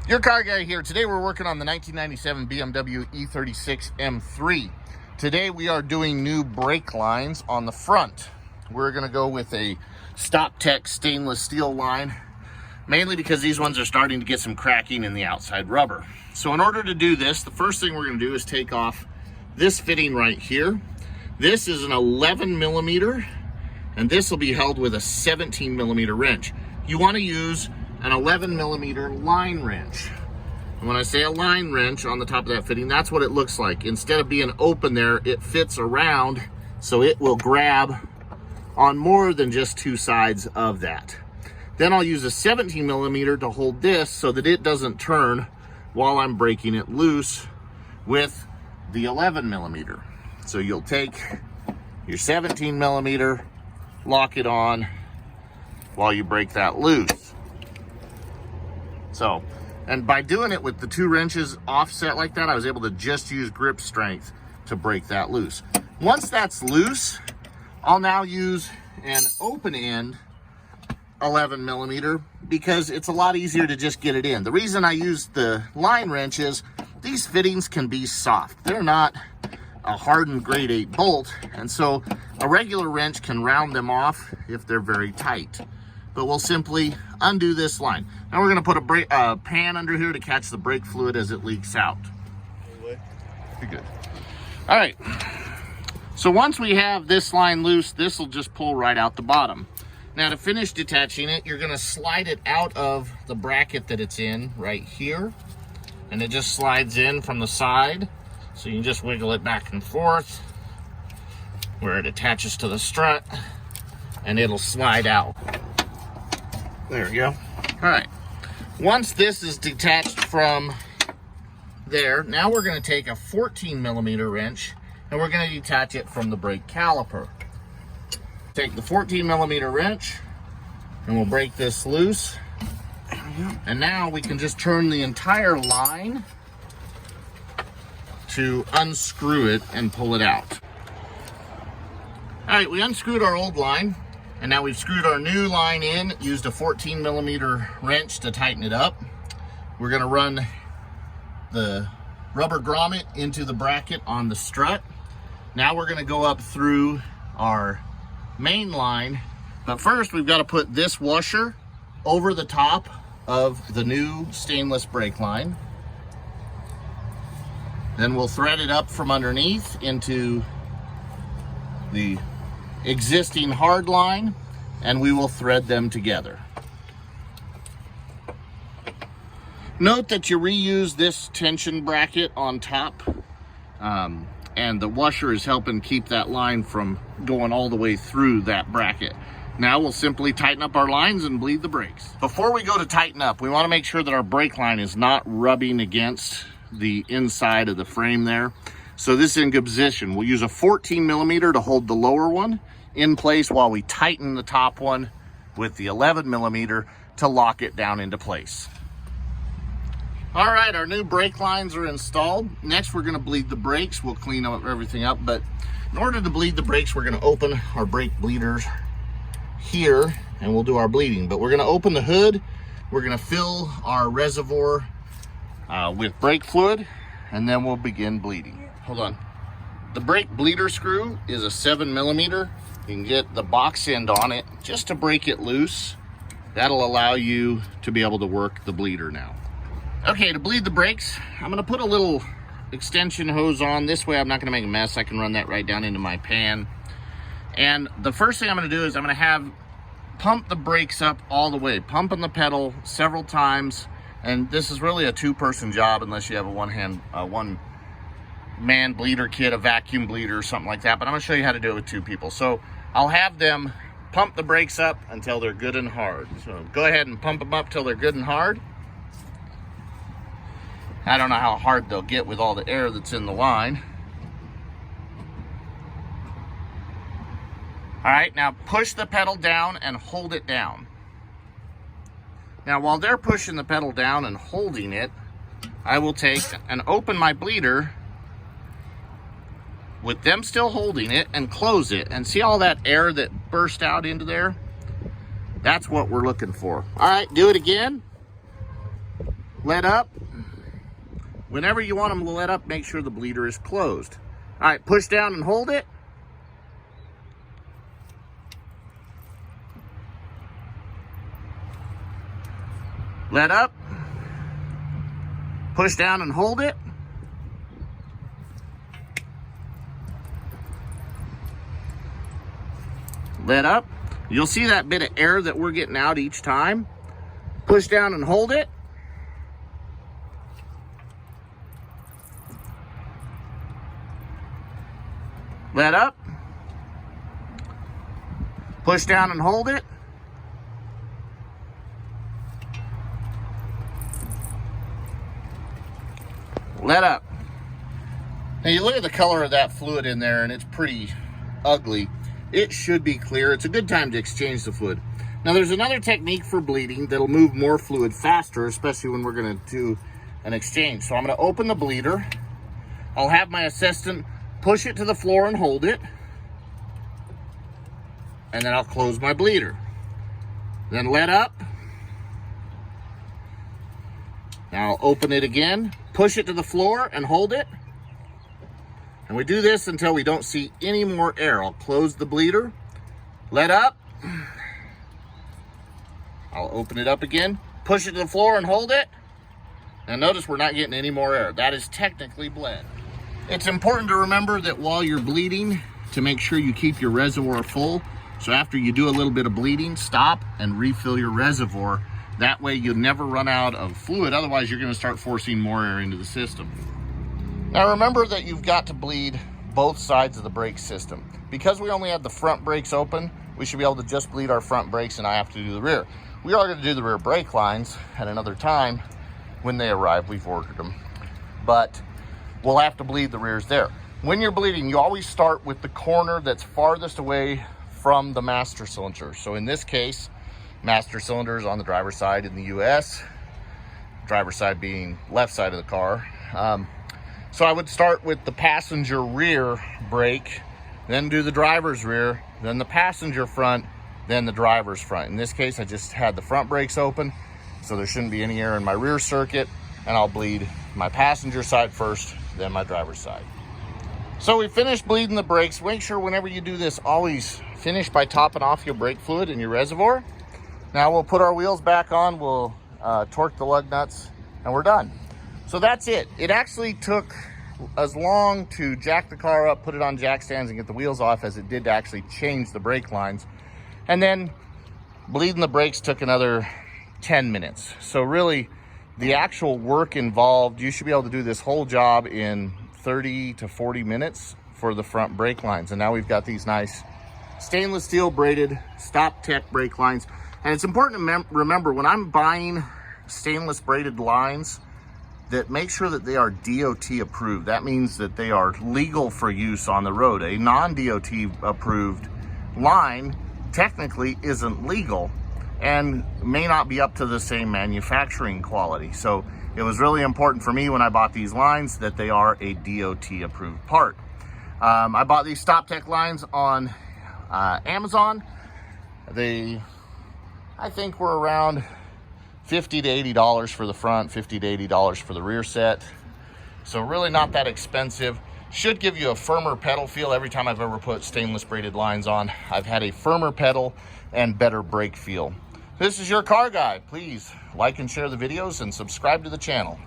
Your car guy here. Today we're working on the 1997 BMW E36 M3. Today we are doing new brake lines on the front. We're going to go with a Stop Tech stainless steel line, mainly because these ones are starting to get some cracking in the outside rubber. So in order to do this, the first thing we're going to do is take off this fitting right here. This is an 11 millimeter, and this will be held with a 17 millimeter wrench. You want to use an 11 millimeter line wrench. And when I say a line wrench on the top of that fitting, that's what it looks like. Instead of being open there, it fits around, so it will grab on more than just two sides of that. Then I'll use a 17 millimeter to hold this so that it doesn't turn while I'm breaking it loose with the 11 millimeter. So you'll take your 17 millimeter, lock it on while you break that loose. So, and by doing it with the two wrenches offset like that, I was able to just use grip strength to break that loose. Once that's loose, I'll now use an open end 11 millimeter because it's a lot easier to just get it in. The reason I use the line wrench is these fittings can be soft. They're not a hardened grade 8 bolt, and so a regular wrench can round them off if they're very tight. But we'll simply undo this line. Now we're going to put a pan under here to catch the brake fluid as it leaks out. Be good. All right. So once we have this line loose, this will just pull right out the bottom. Now to finish detaching it, you're going to slide it out of the bracket that it's in right here. And it just slides in from the side. So you can just wiggle it back and forth where it attaches to the strut, and it'll slide out. There we go. All right. Once this is detached from there, now we're going to take a 14 millimeter wrench and we're going to detach it from the brake caliper. Take the 14 millimeter wrench and we'll break this loose. And now we can just turn the entire line to unscrew it and pull it out. All right, we unscrewed our old line. And now we've screwed our new line in, used a 14 millimeter wrench to tighten it up. We're gonna run the rubber grommet into the bracket on the strut. Now we're gonna go up through our main line, but first we've gotta put this washer over the top of the new stainless brake line. Then we'll thread it up from underneath into the existing hard line, and we will thread them together. Note that you reuse this tension bracket on top, and the washer is helping keep that line from going all the way through that bracket. Now we'll simply tighten up our lines and bleed the brakes. Before we go to tighten up, we want to make sure that our brake line is not rubbing against the inside of the frame there. So this is in good position. We'll use a 14 millimeter to hold the lower one in place while we tighten the top one with the 11 millimeter to lock it down into place. All right, our new brake lines are installed. Next, we're gonna bleed the brakes. We'll clean up everything up, but in order to bleed the brakes, we're gonna open our brake bleeders here and we'll do our bleeding. But we're gonna open the hood. We're gonna fill our reservoir with brake fluid, and then we'll begin bleeding. Hold on. The brake bleeder screw is a 7 millimeter. You can get the box end on it just to break it loose. That'll allow you to be able to work the bleeder now. Okay, to bleed the brakes, I'm gonna put a little extension hose on. This way I'm not gonna make a mess. I can run that right down into my pan. And the first thing I'm gonna do is I'm gonna pump the brakes up all the way, pumping the pedal several times. And this is really a two-person job unless you have a one-man bleeder kit, a vacuum bleeder or something like that, but I'm gonna show you how to do it with two people. So I'll have them pump the brakes up until they're good and hard. So go ahead and pump them up till they're good and hard. I don't know how hard they'll get with all the air that's in the line. All right, now push the pedal down and hold it down. Now while they're pushing the pedal down and holding it, I will take and open my bleeder with them still holding it and close it. And see all that air that burst out into there? That's what we're looking for. All right, do it again. let up. Whenever you want them to let up, make sure the bleeder is closed. All right, push down and hold it. Let up. Push down and hold it. Let up. You'll see that bit of air that we're getting out each time. Push down and hold it. Let up. Push down and hold it. Let up. Now you look at the color of that fluid in there and it's pretty ugly. It should be clear. It's a good time to exchange the fluid. Now there's another technique for bleeding that'll move more fluid faster, especially when we're gonna do an exchange. So I'm gonna open the bleeder. I'll have my assistant push it to the floor and hold it. And then I'll close my bleeder. Then let up. Now I'll open it again, push it to the floor and hold it. And we do this until we don't see any more air. I'll close the bleeder, let up. I'll open it up again, push it to the floor and hold it. And notice we're not getting any more air. That is technically bled. It's important to remember that while you're bleeding, to make sure you keep your reservoir full. So after you do a little bit of bleeding, stop and refill your reservoir. That way you'll never run out of fluid. Otherwise, you're gonna start forcing more air into the system. Now remember that you've got to bleed both sides of the brake system. Because we only have the front brakes open, we should be able to just bleed our front brakes and I have to do the rear. We are gonna do the rear brake lines at another time when they arrive. We've ordered them. But we'll have to bleed the rears there. When you're bleeding, you always start with the corner that's farthest away from the master cylinder. So in this case, master cylinder is on the driver's side in the US, driver's side being left side of the car. So I would start with the passenger rear brake, then do the driver's rear, then the passenger front, then the driver's front. In this case, I just had the front brakes open, so there shouldn't be any air in my rear circuit, and I'll bleed my passenger side first, then my driver's side. So we finished bleeding the brakes. Make sure whenever you do this, always finish by topping off your brake fluid in your reservoir. Now we'll put our wheels back on, we'll torque the lug nuts, and we're done. So that's it. It actually took as long to jack the car up, put it on jack stands, and get the wheels off as it did to actually change the brake lines. And then bleeding the brakes took another 10 minutes. So really, the actual work involved, you should be able to do this whole job in 30 to 40 minutes for the front brake lines. And now we've got these nice stainless steel braided Stop Tech brake lines. And it's important to remember when I'm buying stainless braided lines, that make sure that they are DOT approved. That means that they are legal for use on the road. A non-DOT approved line technically isn't legal and may not be up to the same manufacturing quality. So it was really important for me when I bought these lines that they are a DOT approved part. I bought these Stop Tech lines on Amazon. They, I think, were around $50 to $80 for the front, $50 to $80 for the rear set. So really not that expensive. Should give you a firmer pedal feel. Every time I've ever put stainless braided lines on, I've had a firmer pedal and better brake feel. This is your car guy. Please like and share the videos and subscribe to the channel.